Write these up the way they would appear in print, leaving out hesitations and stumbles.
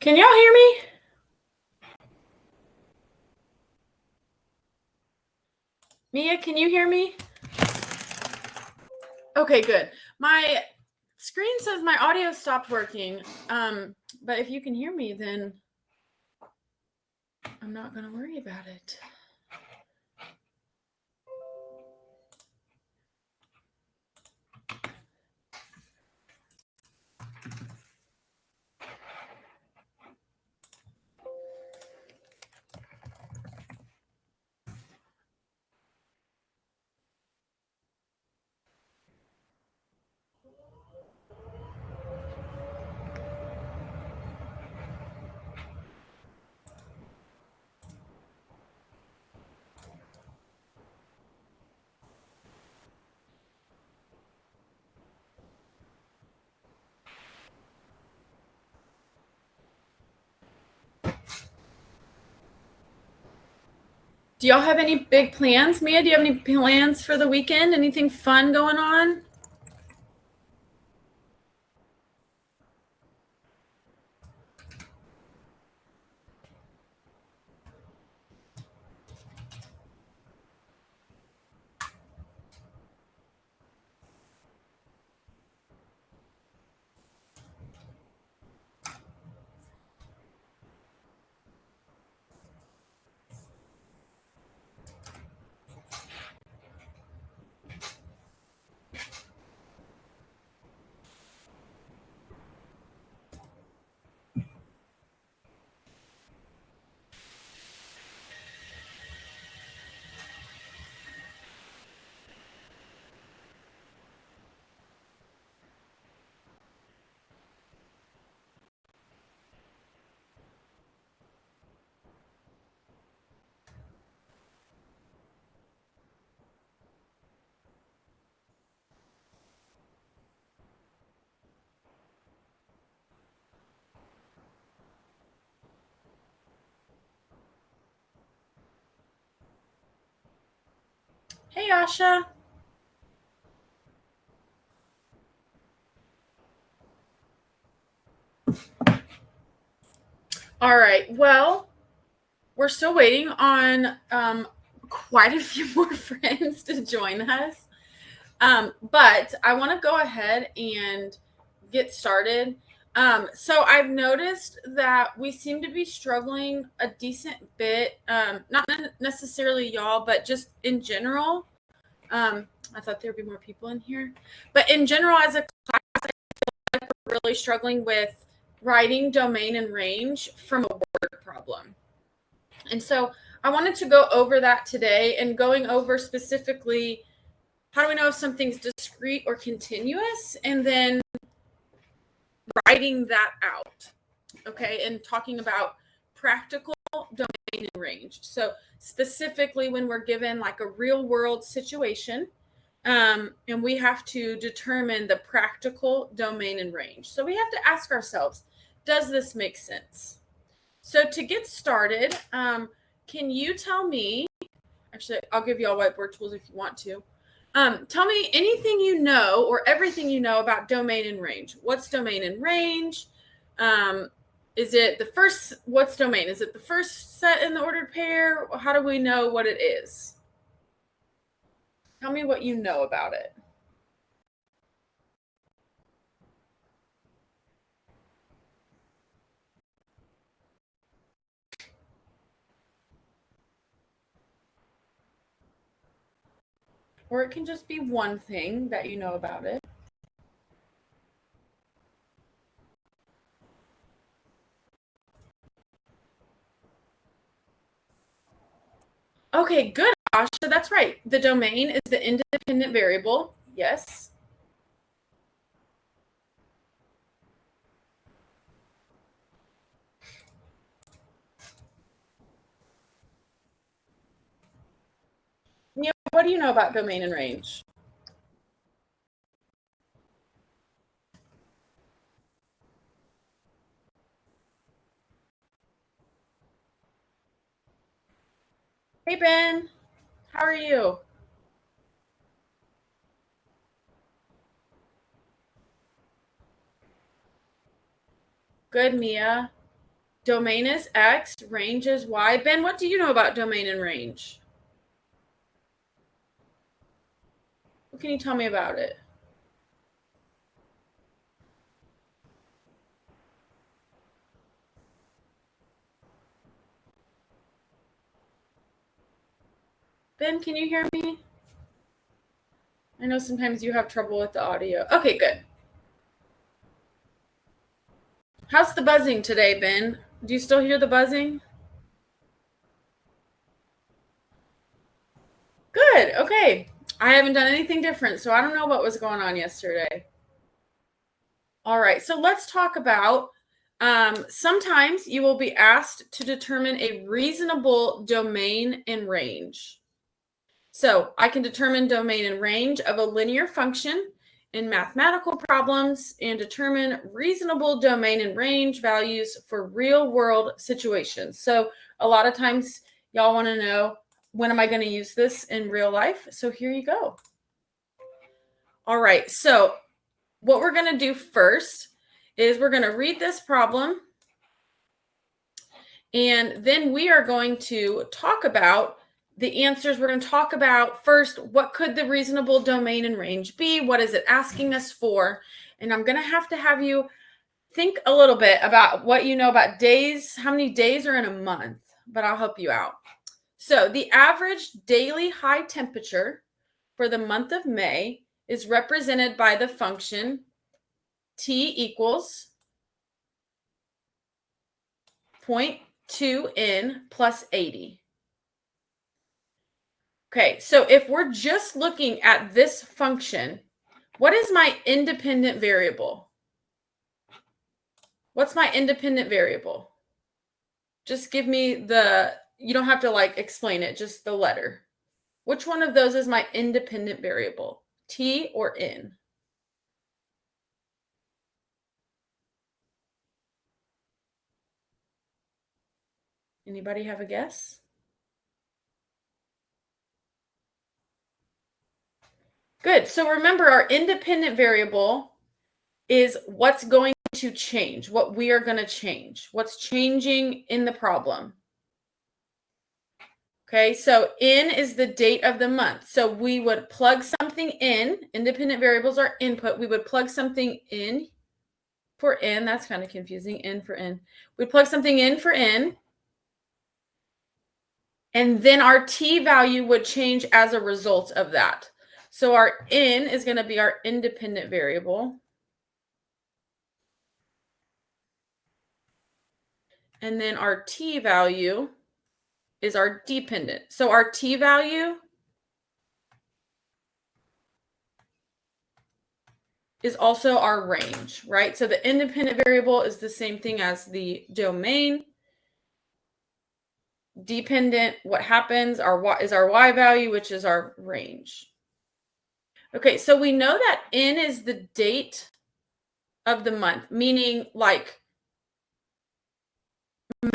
Can y'all hear me? Mia, can you hear me? Okay, good. My screen says my audio stopped working. But if you can hear me, then I'm not going to worry about it. Do y'all have any big plans? Mia, do you have any plans for the weekend? Anything fun going on? Hey, Asha. All right. Well, we're still waiting on quite a few more friends to join us. But I want to go ahead and get started. So I've noticed that we seem to be struggling a decent bit, not necessarily y'all, but just in general. I thought there'd be more people in here, but in general, as a class, I feel like we're really struggling with writing domain and range from a word problem. And so I wanted to go over that today and going over specifically how do we know if something's discrete or continuous, and then writing that out. Okay, and talking about practical domain and range. So specifically when we're given like a real world situation, and we have to determine the practical domain and range. So we have to ask ourselves, does this make sense? So to get started, can you tell me, actually, I'll give you all whiteboard tools if you want to. Tell me anything you know or everything you know about domain and range. What's domain and range? Is it the first, what's domain? Is it the first set in the ordered pair? How do we know what it is? Tell me what you know about it. Or it can just be one thing that you know about it. Okay, good, Asha. That's right. The domain is the independent variable. Yes. Nia, what do you know about domain and range? Hey, Ben. How are you? Good, Mia. Domain is X, range is Y. Ben, what do you know about domain and range? What can you tell me about it? Ben, can you hear me? I know sometimes you have trouble with the audio. Okay, good. How's the buzzing today, Ben? Do you still hear the buzzing? Good. Okay. I haven't done anything different, so I don't know what was going on yesterday. All right. So let's talk about sometimes you will be asked to determine a reasonable domain and range. So I can determine domain and range of a linear function in mathematical problems and determine reasonable domain and range values for real world situations. So a lot of times y'all want to know, when am I going to use this in real life? So here you go. All right. So what we're going to do first is we're going to read this problem. And then we are going to talk about the answers. We're going to talk about first, what could the reasonable domain and range be? What is it asking us for? And I'm going to have you think a little bit about what you know about days, how many days are in a month, but I'll help you out. So the average daily high temperature for the month of May is represented by the function T equals 0.2n plus 80. Okay, so if we're just looking at this function, what is my independent variable? What's my independent variable? Just give me you don't have to like explain it, just the letter. Which one of those is my independent variable? T or N? Anybody have a guess? Good. So remember, our independent variable is what's going to change, what we are going to change, what's changing in the problem. Okay, so N is the date of the month. So we would plug something in. Independent variables are input. We would plug something in for N. That's kind of confusing. N for N. We plug something in for N. And then our T value would change as a result of that. So our N is going to be our independent variable. And then our T value is our dependent. So our T value is also our range, right? So the independent variable is the same thing as the domain. Dependent, what happens, is our Y value, which is our range. Okay, so we know that N is the date of the month, meaning like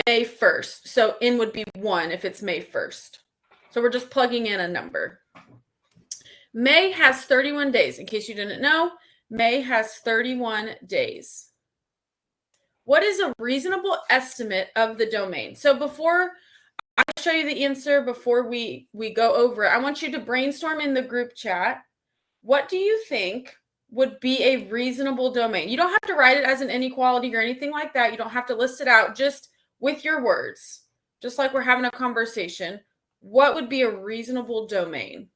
May 1st. So N would be 1 if it's May 1st. So we're just plugging in a number. May has 31 days. In case you didn't know, May has 31 days. What is a reasonable estimate of the domain? So before I show you the answer, before we go over it, I want you to brainstorm in the group chat. What do you think would be a reasonable domain? You don't have to write it as an inequality or anything like that. You don't have to list it out, just with your words, just like we're having a conversation. What would be a reasonable domain?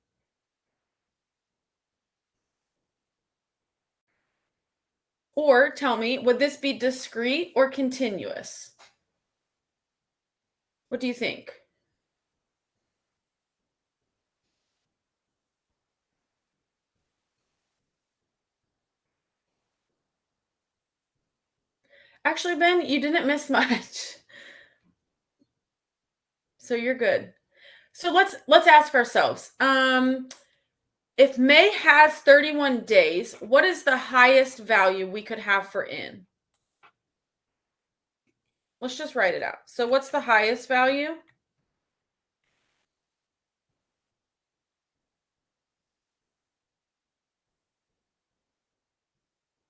Or tell me, would this be discrete or continuous? What do you think? Actually, Ben, you didn't miss much. So you're good. So let's ask ourselves, if May has 31 days, what is the highest value we could have for N? Let's just write it out. So what's the highest value?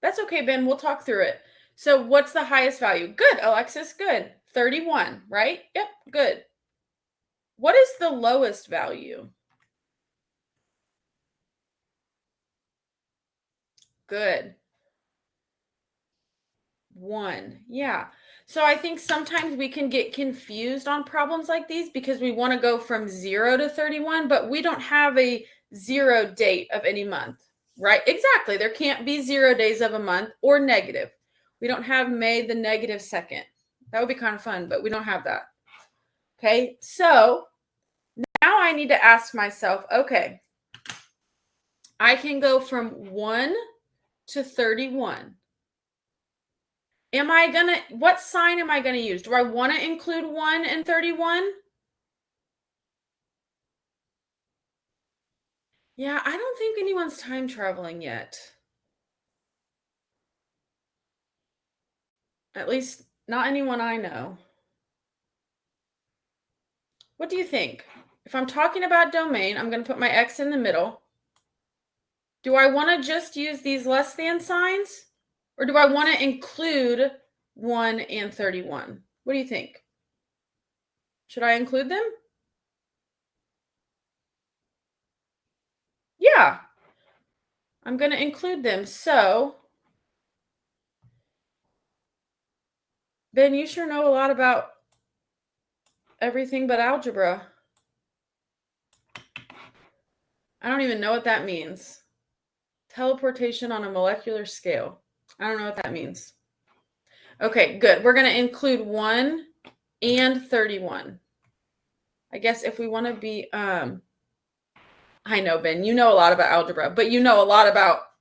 That's okay, Ben. We'll talk through it. So what's the highest value? Good, Alexis, good. 31, right? Yep, good. What is the lowest value? Good. 1. Yeah. So I think sometimes we can get confused on problems like these because we want to go from 0 to 31, but we don't have a 0 date of any month, right? Exactly. There can't be 0 days of a month or negative. We don't have May the -2nd. That would be kind of fun, but we don't have that. Okay. So now I need to ask myself, okay, I can go from 1 to 31. What sign am I going to use? Do I want to include 1 and 31? Yeah, I don't think anyone's time traveling yet. At least not anyone I know. What do you think? If I'm talking about domain, I'm going to put my X in the middle. Do I want to just use these less than signs? Or do I want to include 1 and 31? What do you think? Should I include them? Yeah, I'm going to include them. So, Ben, you sure know a lot about everything but algebra. I don't even know what that means. Teleportation on a molecular scale. I don't know what that means. Okay, good. We're going to include 1 and 31. I guess if we want to be, I know, Ben, you know a lot about algebra, but you know a lot about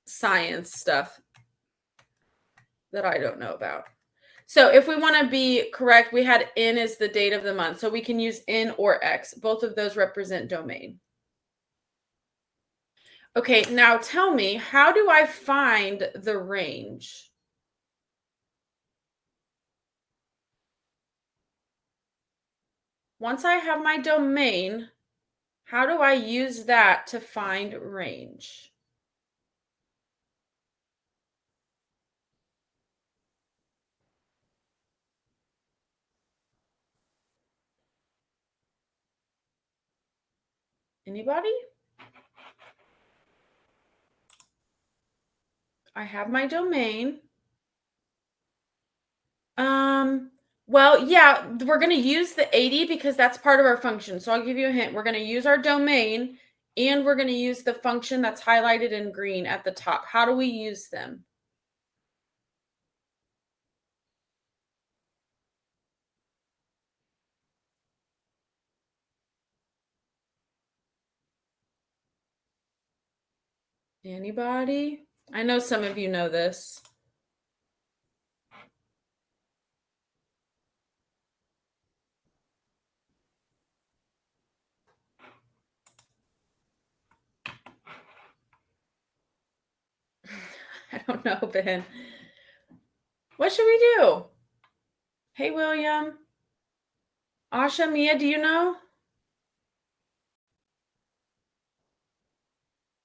science stuff that I don't know about. So if we want to be correct, we had N as the date of the month. So we can use N or X. Both of those represent domain. Okay, now tell me, how do I find the range? Once I have my domain, how do I use that to find range? Anybody? I have my domain. Well, yeah, we're going to use the 80 because that's part of our function. So I'll give you a hint. We're going to use our domain and we're going to use the function that's highlighted in green at the top. How do we use them? Anybody? I know some of you know this. I don't know, Ben. What should we do? Hey, William. Asha, Mia, do you know?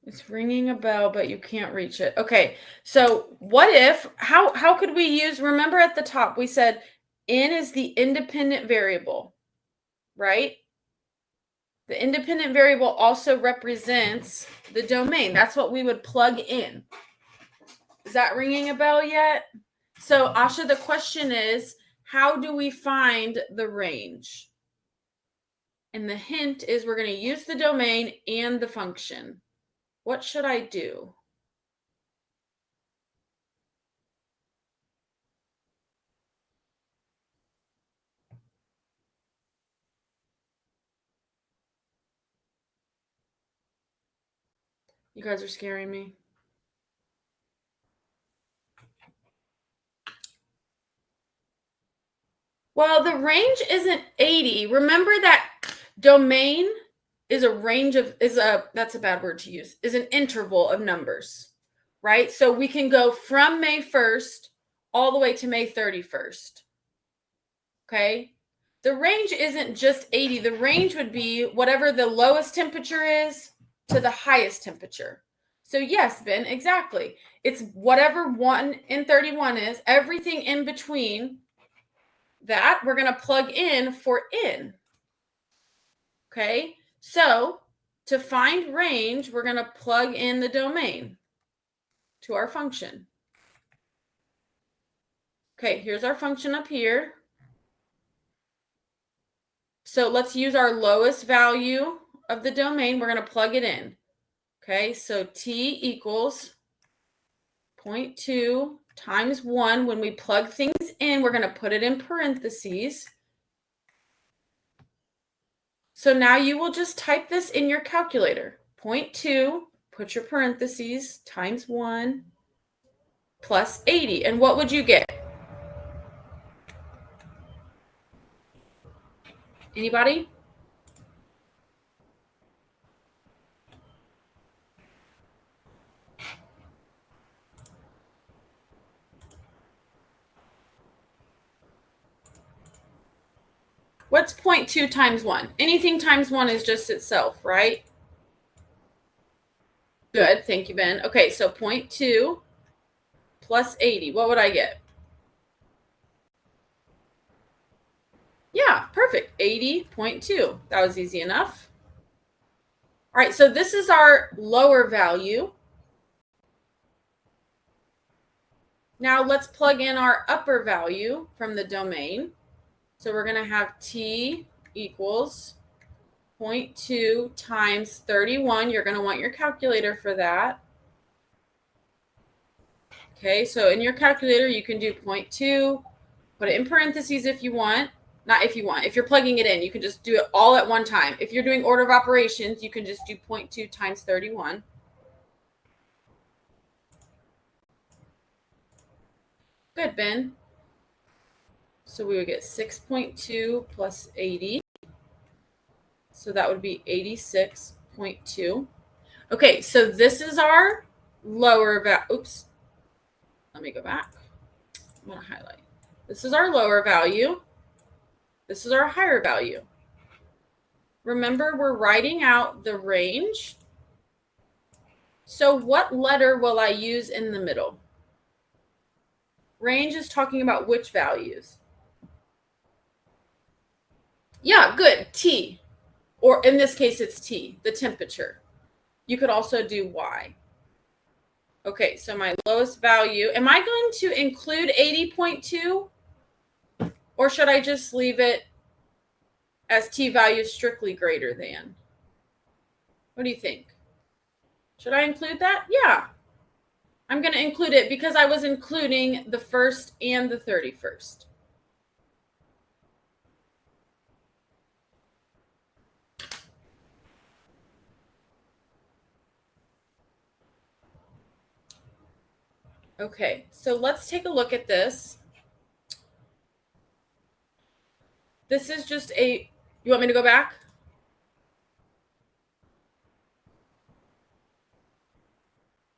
It's ringing a bell, but you can't reach it. Okay, so what if, how could we use, remember at the top, we said N is the independent variable, right? The independent variable also represents the domain. That's what we would plug in. Is that ringing a bell yet? So, Asha, the question is, how do we find the range? And the hint is we're going to use the domain and the function. What should I do? You guys are scaring me. Well, the range isn't 80. Remember that domain is a range of, that's a bad word to use, is an interval of numbers, right? So we can go from May 1st all the way to May 31st. Okay. The range isn't just 80. The range would be whatever the lowest temperature is to the highest temperature. So yes, Ben, exactly. It's whatever 1 and 31 is, everything in between that we're going to plug in for in. Okay, so to find range, we're going to plug in the domain to our function. Okay, here's our function up here. So let's use our lowest value of the domain. We're going to plug it in. Okay, so t equals 0.2 times 1. When we plug things in, we're going to put it in parentheses. So now you will just type this in your calculator. 0.2, put your parentheses, times 1, plus 80. And what would you get? Anybody? What's 0.2 times 1? Anything times 1 is just itself, right? Good. Thank you, Ben. Okay, so 0.2 plus 80. What would I get? Yeah, perfect. 80.2. That was easy enough. All right, so this is our lower value. Now let's plug in our upper value from the domain. So we're going to have t equals 0.2 times 31. You're going to want your calculator for that. Okay, so in your calculator, you can do 0.2, put it in parentheses if you want. Not if you want. If you're plugging it in, you can just do it all at one time. If you're doing order of operations, you can just do 0.2 times 31. Good, Ben. So we would get 6.2 plus 80. So that would be 86.2. Okay, so this is our lower value. Oops. Let me go back. I'm going to highlight. This is our lower value. This is our higher value. Remember, we're writing out the range. So what letter will I use in the middle? Range is talking about which values? Yeah, good. T. Or in this case, it's T, the temperature. You could also do Y. Okay, so my lowest value, am I going to include 80.2? Or should I just leave it as T value strictly greater than? What do you think? Should I include that? Yeah. I'm going to include it because I was including the 1st and the 31st. Okay, so let's take a look at this. This is just a, you want me to go back?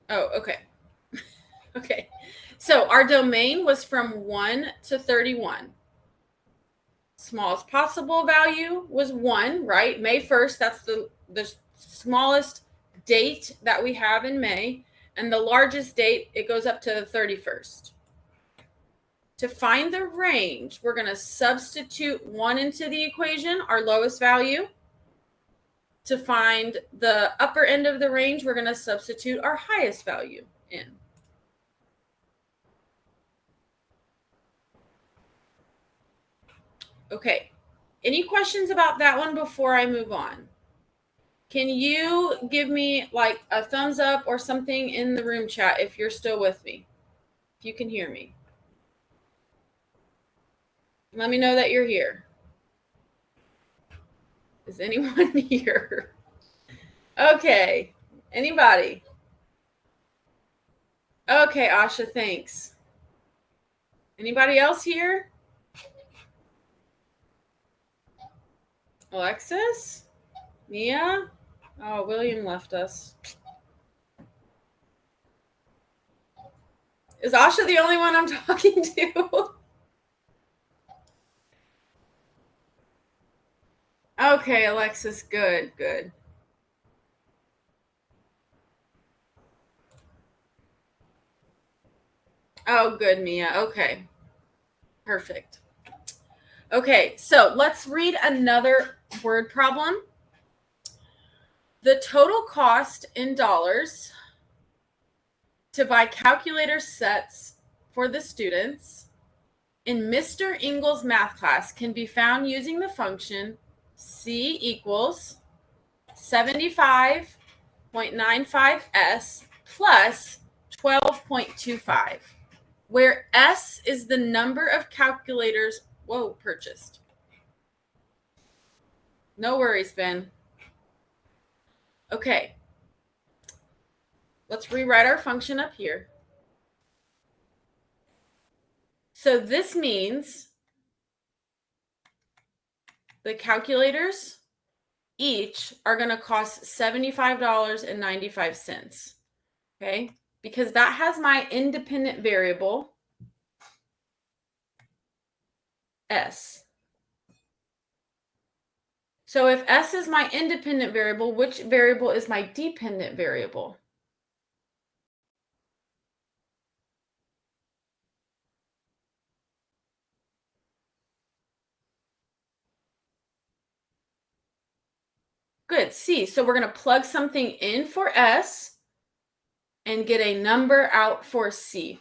Oh, okay. Okay, so our domain was from 1 to 31. Smallest possible value was 1, right? May 1st, that's the smallest date that we have in May. And the largest date, it goes up to the 31st. To find the range, we're going to substitute 1 into the equation, our lowest value. To find the upper end of the range, we're going to substitute our highest value in. Okay, any questions about that one before I move on? Can you give me like a thumbs up or something in the room chat if you're still with me? If you can hear me. Let me know that you're here. Is anyone here? Okay. Anybody? Okay, Asha, thanks. Anybody else here? Alexis? Mia? Oh, William left us. Is Asha the only one I'm talking to? Okay, Alexis, good, good. Oh, good, Mia. Okay. Perfect. Okay, so let's read another word problem. The total cost in dollars to buy calculator sets for the students in Mr. Ingles' math class can be found using the function C equals 75.95S plus 12.25, where S is the number of calculators purchased. No worries, Ben. Okay. Let's rewrite our function up here. So this means the calculators each are going to cost $75.95. Okay? Because that has my independent variable, S. So if S is my independent variable, which variable is my dependent variable? Good, C. So we're going to plug something in for S and get a number out for C.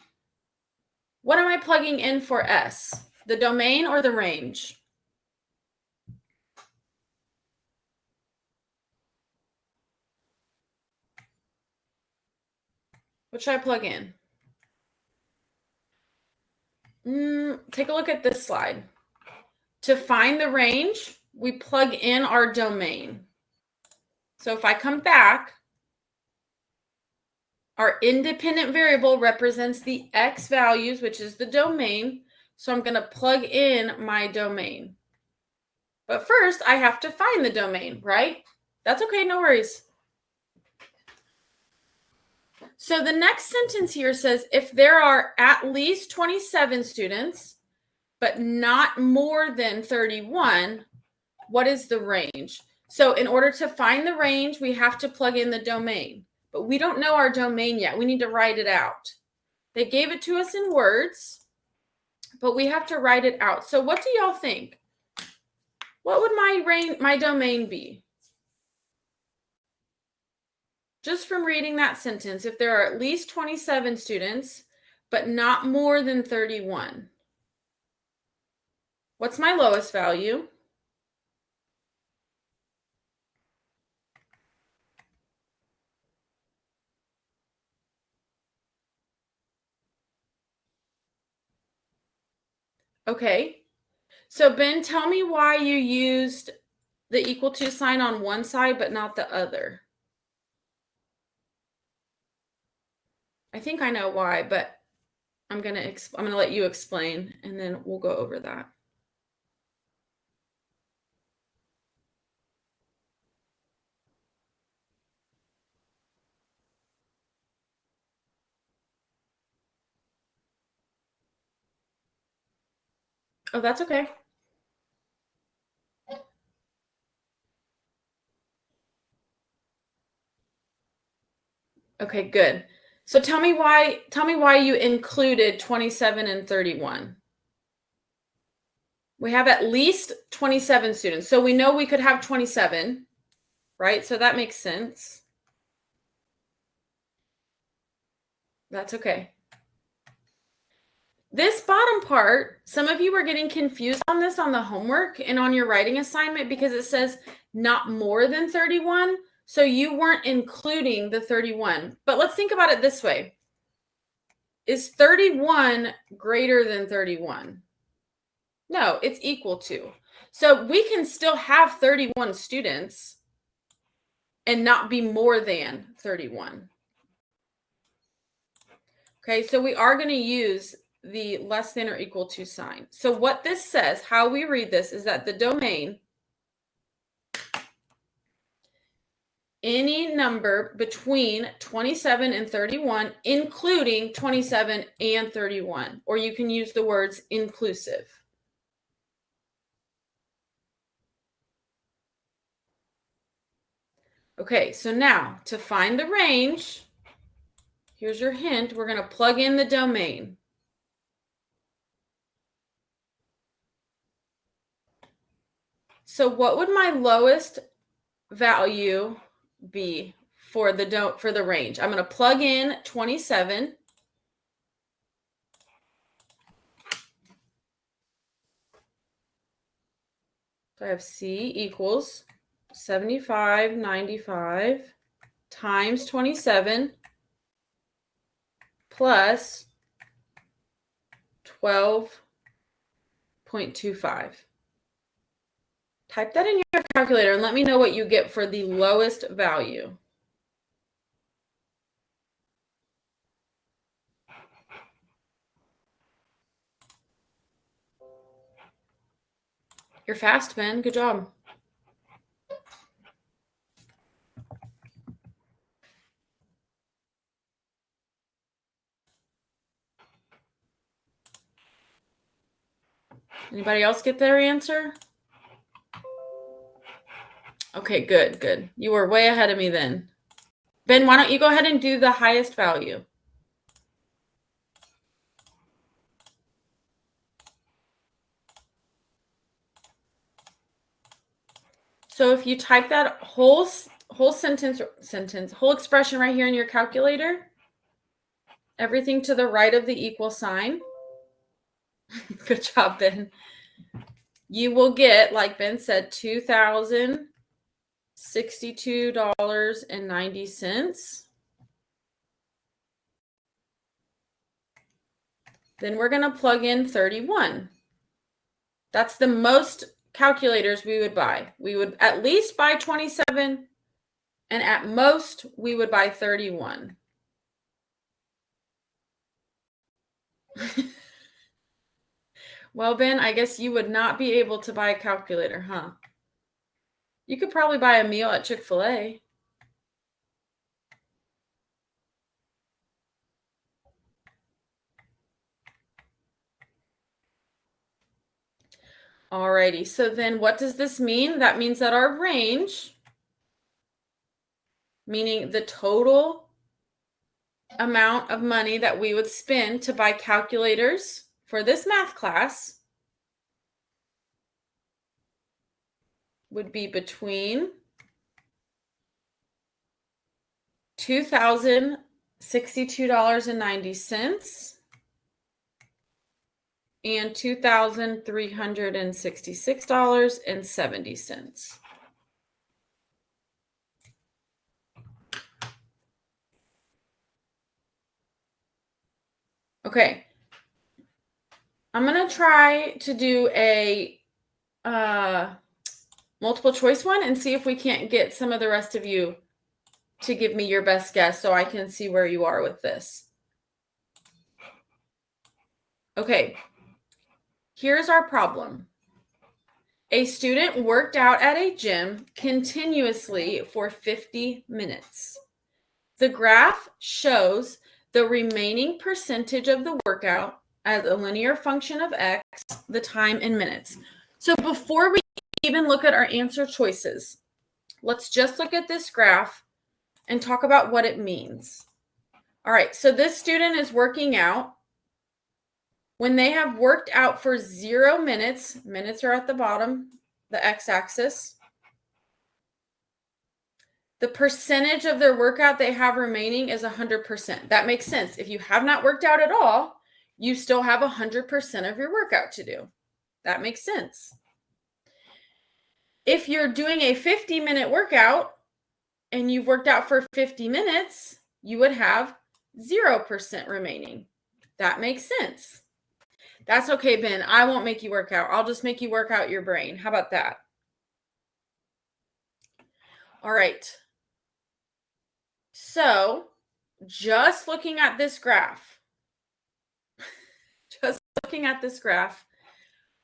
What am I plugging in for S? The domain or the range? What should I plug in? Take a look at this slide. To find the range, we plug in our domain. So if I come back, our independent variable represents the X values, which is the domain. So I'm going to plug in my domain. But first, I have to find the domain, right? That's okay, no worries. So the next sentence here says, if there are at least 27 students, but not more than 31, what is the range? So in order to find the range, we have to plug in the domain. But we don't know our domain yet. We need to write it out. They gave it to us in words, but we have to write it out. So what do y'all think? What would my domain be? Just from reading that sentence, if there are at least 27 students, but not more than 31. What's my lowest value? Okay. So Ben, tell me why you used the equal to sign on one side, but not the other. I think I know why, but I'm going to let you explain, and then we'll go over that. Oh, that's okay. Okay, good. So tell me why you included 27 and 31. We have at least 27 students. So we know we could have 27, right? So that makes sense. That's okay. This bottom part, some of you were getting confused on this on the homework and on your writing assignment because it says not more than 31. So you weren't including the 31. But let's think about it this way. Is 31 greater than 31? No, it's equal to. So we can still have 31 students and not be more than 31. Okay, so we are going to use the less than or equal to sign. So what this says, how we read this, is that the domain, any number between 27 and 31, including 27 and 31, or you can use the words inclusive. Okay, so now to find the range, here's your hint. We're going to plug in the domain. So what would my lowest value be for the range? I'm going to plug in 27. So I have C equals 75.95 times 27 plus 12.25. Type that in your calculator and let me know what you get for the lowest value. You're fast, Ben. Good job. Anybody else get their answer? Okay, good, good. You were way ahead of me then. Ben, why don't you go ahead and do the highest value? So if you type that whole expression right here in your calculator, everything to the right of the equal sign. Good job, Ben. You will get, like Ben said, $2,062.90. Then we're going to plug in 31. That's the most calculators we would buy. We would at least buy 27, and at most we would buy 31. Well, Ben, I guess you would not be able to buy a calculator, huh? You could probably buy a meal at Chick-fil-A. Alrighty, so then what does this mean? That means that our range, meaning the total amount of money that we would spend to buy calculators for this math class, would be between $2,062.90 and $2,366.70. Okay. I'm going to try to do a multiple choice one and see if we can't get some of the rest of you to give me your best guess so I can see where you are with this. Okay. Here's our problem. A student worked out at a gym continuously for 50 minutes. The graph shows the remaining percentage of the workout as a linear function of x, the time in minutes. So before we even look at our answer choices, let's just look at this graph and talk about what it means. All right, so this student is working out. When they have worked out for 0 minutes, minutes are at the bottom, the x-axis, the percentage of their workout they have remaining is 100%. That makes sense. If you have not worked out at all, you still have 100% of your workout to do. That makes sense. If you're doing a 50-minute workout and you've worked out for 50 minutes, you would have 0% remaining. That makes sense. That's okay, Ben. I won't make you work out. I'll just make you work out your brain. How about that? All right. So just looking at this graph,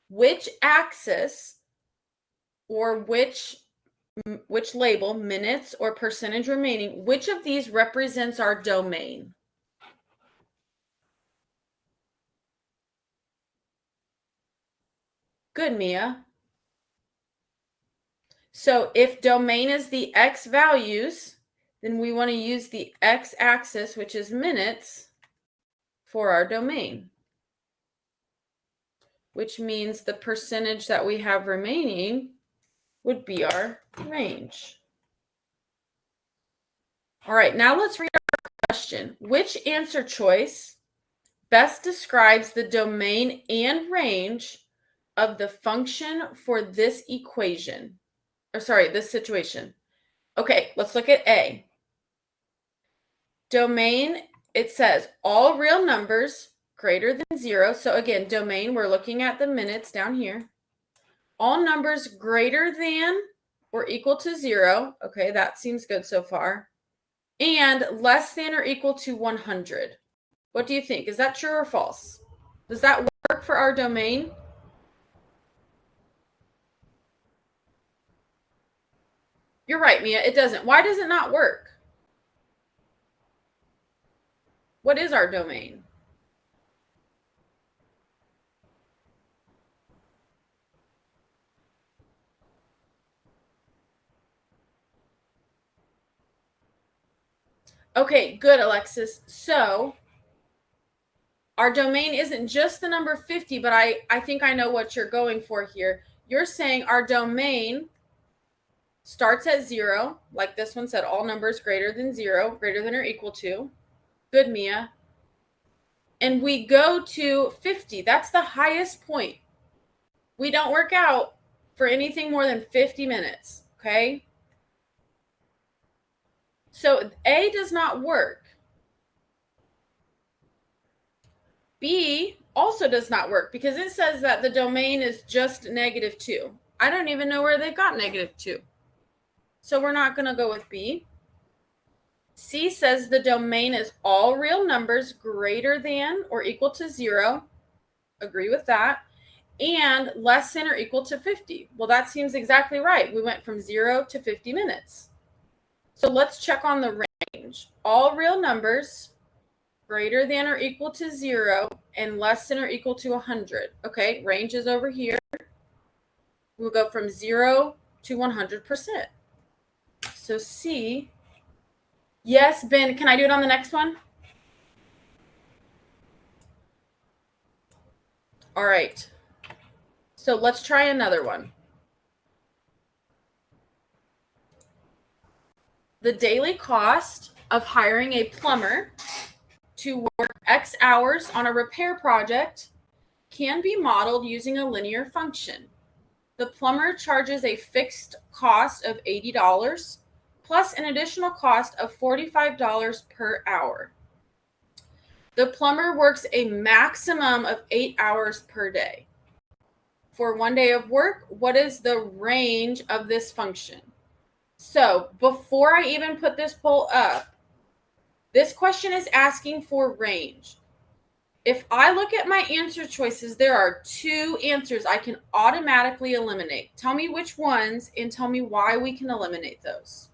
which axis or which label, minutes or percentage remaining, which of these represents our domain? Good, Mia. So if domain is the x values, then we want to use the x-axis, which is minutes, for our domain, which means the percentage that we have remaining would be our range. All right, now let's read our question. Which answer choice best describes the domain and range of the function for this equation? Or sorry, this situation. Okay, let's look at A. Domain, it says all real numbers greater than 0. So again, domain, we're looking at the minutes down here. All numbers greater than or equal to 0. Okay, that seems good so far. And less than or equal to 100. What do you think? Is that true or false? Does that work for our domain? You're right, Mia. It doesn't. Why does it not work? What is our domain? Okay, good, Alexis. So our domain isn't just the number 50, but I think I know what you're going for here. You're saying our domain starts at 0, like this one said, all numbers greater than 0, greater than or equal to. Good, Mia. And we go to 50. That's the highest point. We don't work out for anything more than 50 minutes, okay? So A does not work. B also does not work because it says that the domain is just -2. I don't even know where they got -2. So we're not going to go with B. C says the domain is all real numbers greater than or equal to 0. Agree with that. And less than or equal to 50. Well, that seems exactly right. We went from 0 to 50 minutes. So let's check on the range. All real numbers greater than or equal to 0 and less than or equal to 100. Okay, range is over here. We'll go from 0 to 100%. So C. Yes, Ben, can I do it on the next one? All right. So let's try another one. The daily cost of hiring a plumber to work X hours on a repair project can be modeled using a linear function. The plumber charges a fixed cost of $80 plus an additional cost of $45 per hour. The plumber works a maximum of 8 hours per day. For 1 day of work, what is the range of this function? So before I even put this poll up, this question is asking for range. If I look at my answer choices, there are 2 answers I can automatically eliminate. Tell me which ones and tell me why we can eliminate those.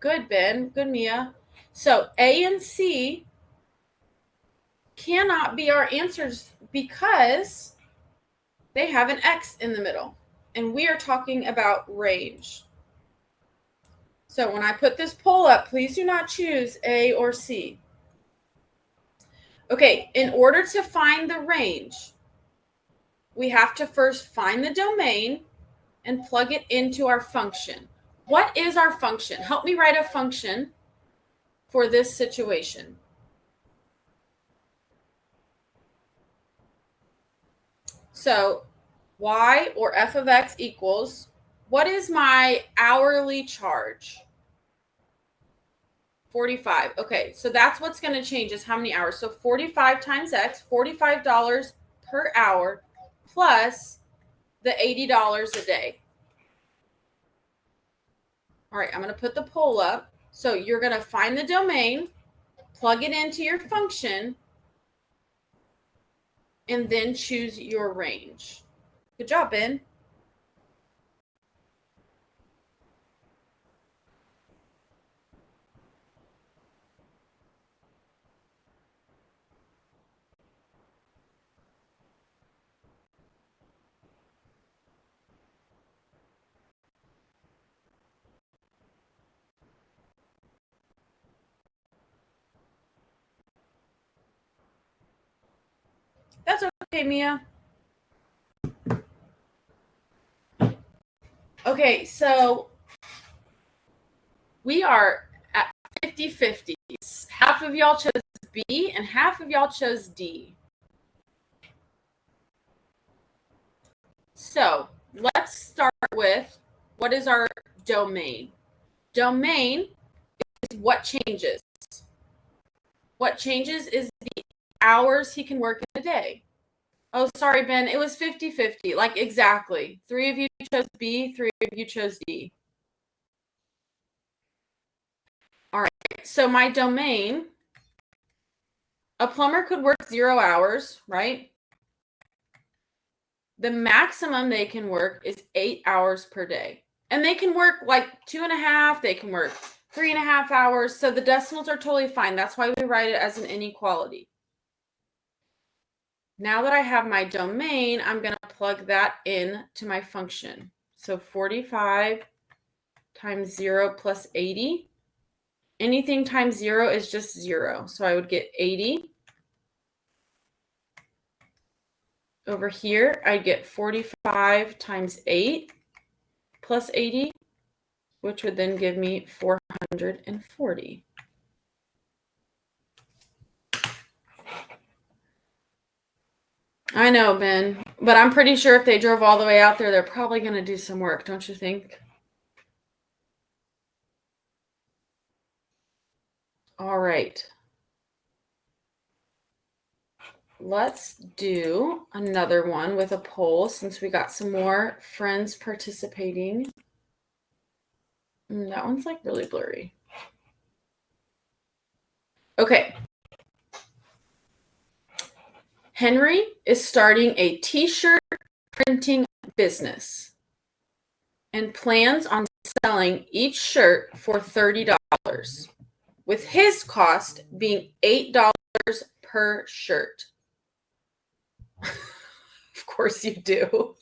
Good, Ben. Good, Mia. So A and C cannot be our answers because they have an X in the middle. And we are talking about range. So when I put this poll up, please do not choose A or C. Okay, in order to find the range, we have to first find the domain and plug it into our function. What is our function? Help me write a function for this situation. So y or f of x equals, what is my hourly charge? 45. Okay, so that's what's going to change is how many hours. So 45 times x, $45 per hour plus the $80 a day. All right, I'm going to put the poll up. So you're going to find the domain, plug it into your function, and then choose your range. Good job, Ben. Mia? Okay, so we are at 50-50. Half of y'all chose B and half of y'all chose D. So let's start with, what is our domain? Domain is what changes. What changes is the hours he can work in a day. Oh, sorry, Ben. It was 50-50. Like, exactly. 3 of you chose B, 3 of you chose D. All right. So my domain, a plumber could work 0 hours, right? The maximum they can work is 8 hours per day. And they can work like 2.5, they can work 3.5 hours. So the decimals are totally fine. That's why we write it as an inequality. Now that I have my domain, I'm going to plug that in to my function. So 45 times 0 plus 80. Anything times 0 is just 0. So I would get 80. Over here, I get 45 times 8 plus 80, which would then give me 440. I know, Ben, but I'm pretty sure if they drove all the way out there, they're probably going to do some work, don't you think? All right. Let's do another one with a poll since we got some more friends participating. That one's like really blurry. Okay. Henry is starting a t-shirt printing business and plans on selling each shirt for $30, with his cost being $8 per shirt. Of course you do.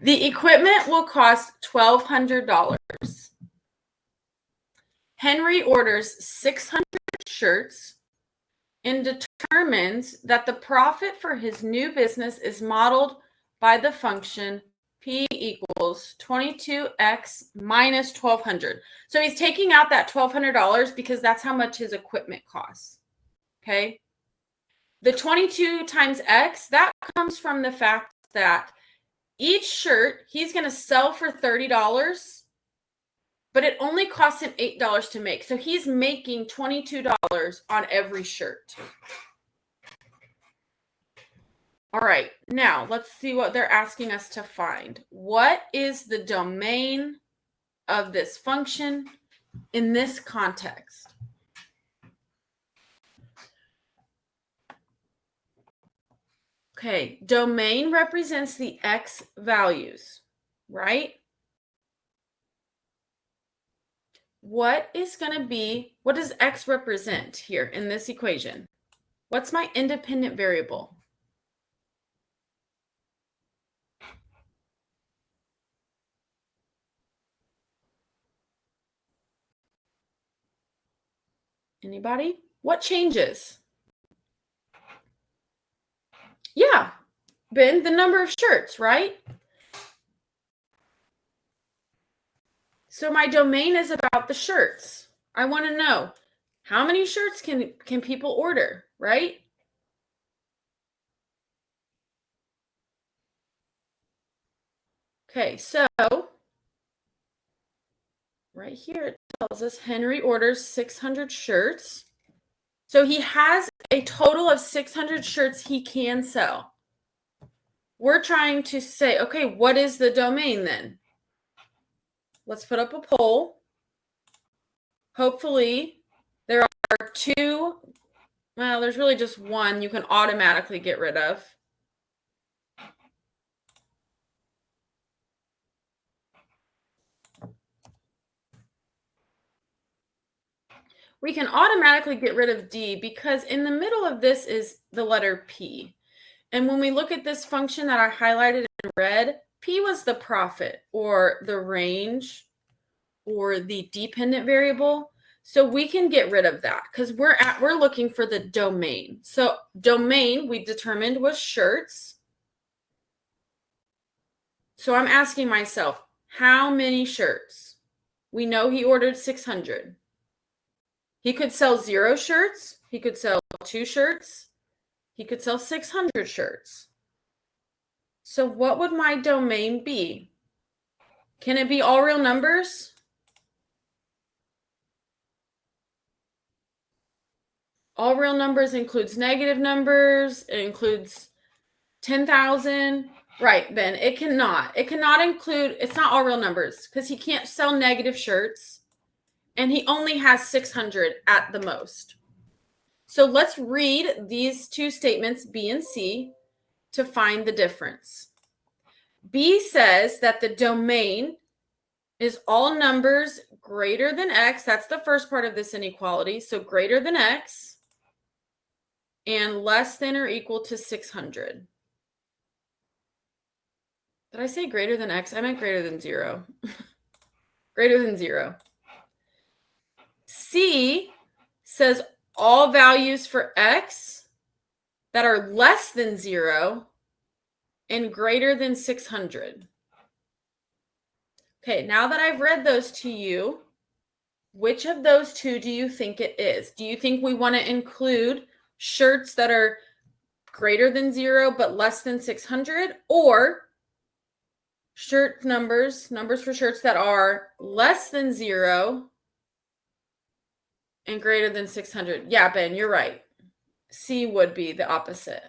The equipment will cost $1,200. Henry orders 600 shirts and determines that the profit for his new business is modeled by the function P equals 22x minus 1,200. So he's taking out that $1,200 because that's how much his equipment costs. Okay. The 22 times x, that comes from the fact that each shirt he's going to sell for $30, but it only costs him $8 to make. So he's making $22 on every shirt. All right, now let's see what they're asking us to find. What is the domain of this function in this context? Okay, domain represents the x values, right? What does x represent here in this equation? What's my independent variable? Anybody? What changes? Yeah, Ben, the number of shirts, right? So my domain is about the shirts. I want to know how many shirts can people order, right? Okay, so right here it tells us Henry orders 600 shirts. So he has a total of 600 shirts he can sell. We're trying to say, okay, what is the domain then? Let's put up a poll. Hopefully there are 2. Well, there's really just 1 you can automatically get rid of. We can automatically get rid of D because in the middle of this is the letter P. And when we look at this function that I highlighted in red, P was the profit or the range or the dependent variable. So we can get rid of that because we're looking for the domain. So domain we determined was shirts. So I'm asking myself, how many shirts? We know he ordered 600. He could sell 0 shirts. He could sell 2 shirts. He could sell 600 shirts. So what would my domain be? Can it be all real numbers? All real numbers includes negative numbers. It includes 10,000. Right, Ben. It cannot. It cannot include, it's not all real numbers because he can't sell negative shirts and he only has 600 at the most. So let's read these two statements, B and C, to find the difference. B says that the domain is all numbers greater than X. That's the first part of this inequality. So greater than X and less than or equal to 600. Did I say greater than X? I meant greater than 0. Greater than 0. C says all values for X that are less than 0 and greater than 600. Okay, now that I've read those to you, which of those two do you think it is? Do you think we want to include shirts that are greater than 0 but less than 600, or shirt numbers for shirts that are less than 0 and greater than 600? Yeah, Ben, you're right. C would be the opposite.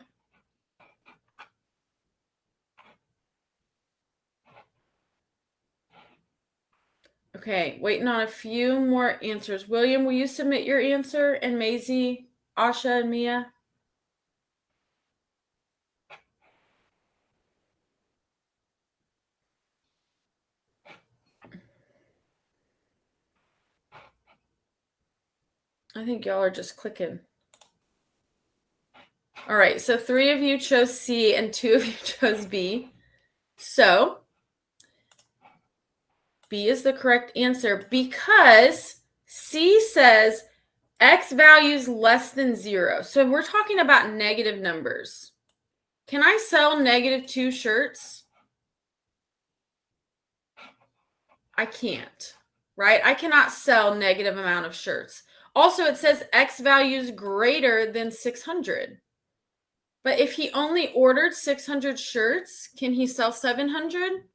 Okay, waiting on a few more answers. William, will you submit your answer? And Maisie, Asha, and Mia? I think y'all are just clicking. All right, so 3 of you chose C and 2 of you chose B. So B is the correct answer because C says X values less than 0. So we're talking about negative numbers. Can I sell -2 shirts? I can't, right? I cannot sell negative amount of shirts. Also, it says X values greater than 600. But if he only ordered 600 shirts, can he sell 700?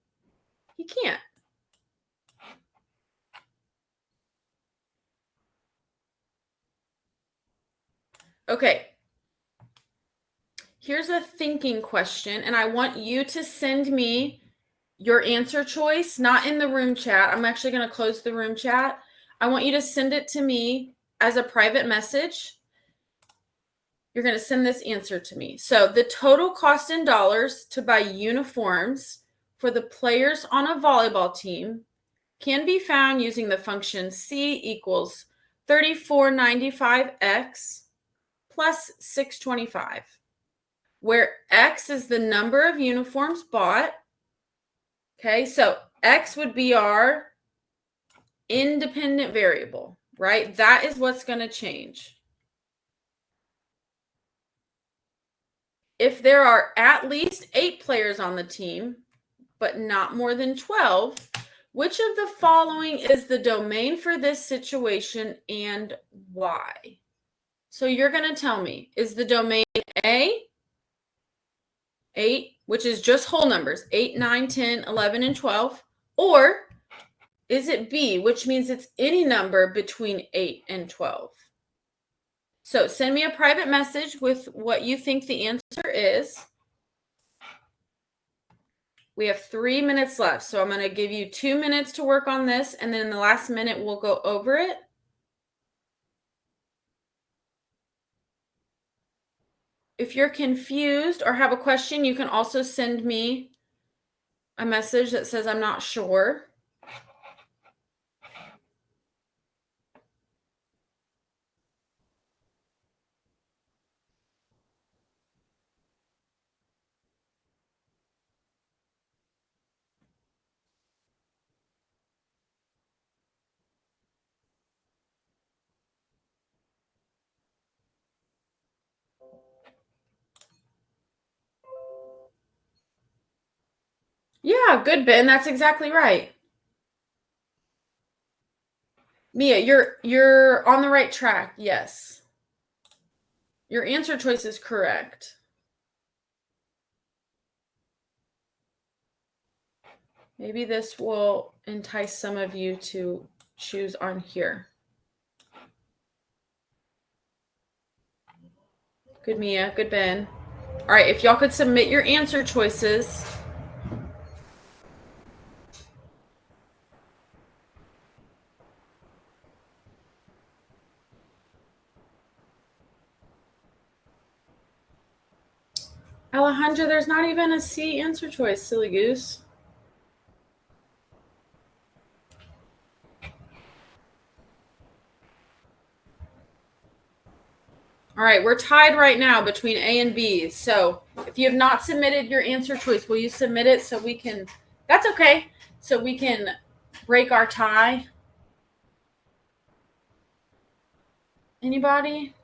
He can't. Okay. Here's a thinking question, and I want you to send me your answer choice, not in the room chat. I'm actually going to close the room chat. I want you to send it to me as a private message. You're going to send this answer to me. So the total cost in dollars to buy uniforms for the players on a volleyball team can be found using the function C equals 3495X plus 625, where X is the number of uniforms bought. Okay, so X would be our independent variable, right? That is what's going to change. If there are at least 8 players on the team, but not more than 12, which of the following is the domain for this situation and why? So you're going to tell me, is the domain A, 8, which is just whole numbers, 8, 9, 10, 11, and 12, or is it B, which means it's any number between 8 and 12? So send me a private message with what you think the answer is. We have 3 minutes left, so I'm going to give you 2 minutes to work on this, and then in the last minute, we'll go over it. If you're confused or have a question, you can also send me a message that says, I'm not sure. Yeah, good, Ben. That's exactly right. Mia, you're on the right track. Yes. Your answer choice is correct. Maybe this will entice some of you to choose on here. Good, Mia. Good, Ben. All right, if y'all could submit your answer choices. Alejandra, there's not even a C answer choice, silly goose. All right, we're tied right now between A and B. So if you have not submitted your answer choice, will you submit it so we can, that's okay, so we can break our tie? Anybody?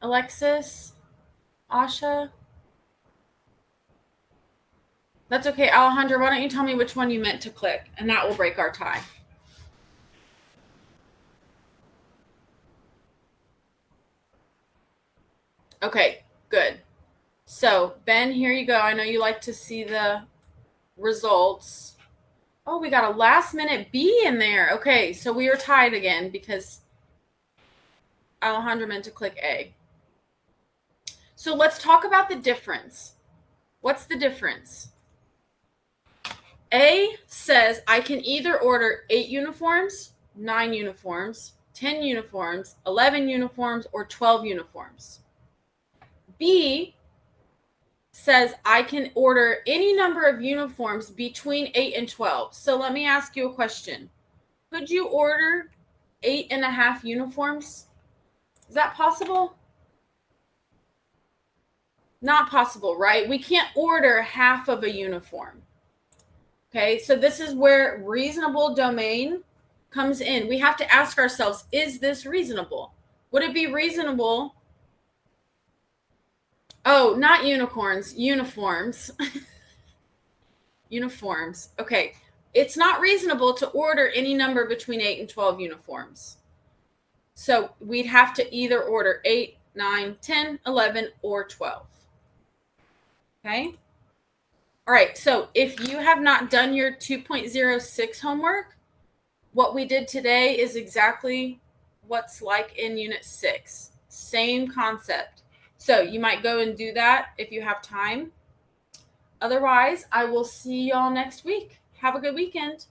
Alexis? Asha? That's okay. Alejandra, why don't you tell me which one you meant to click, and that will break our tie. Okay, good. So, Ben, here you go. I know you like to see the results. Oh, we got a last minute B in there. Okay, so we are tied again because Alejandra meant to click A. So let's talk about the difference. What's the difference? A says I can either order 8 uniforms, 9 uniforms, 10 uniforms, 11 uniforms, or 12 uniforms. B says I can order any number of uniforms between 8 and 12. So let me ask you a question. Could you order 8.5 uniforms? Is that possible? Not possible, right? We can't order half of a uniform. Okay, so this is where reasonable domain comes in. We have to ask ourselves, is this reasonable? Would it be reasonable? Oh, not unicorns, uniforms. Uniforms. Okay, it's not reasonable to order any number between 8 and 12 uniforms. So we'd have to either order 8, 9, 10, 11, or 12. Okay? All right, so if you have not done your 2.06 homework, what we did today is exactly what's like in Unit 6. Same concept. So you might go and do that if you have time. Otherwise, I will see y'all next week. Have a good weekend.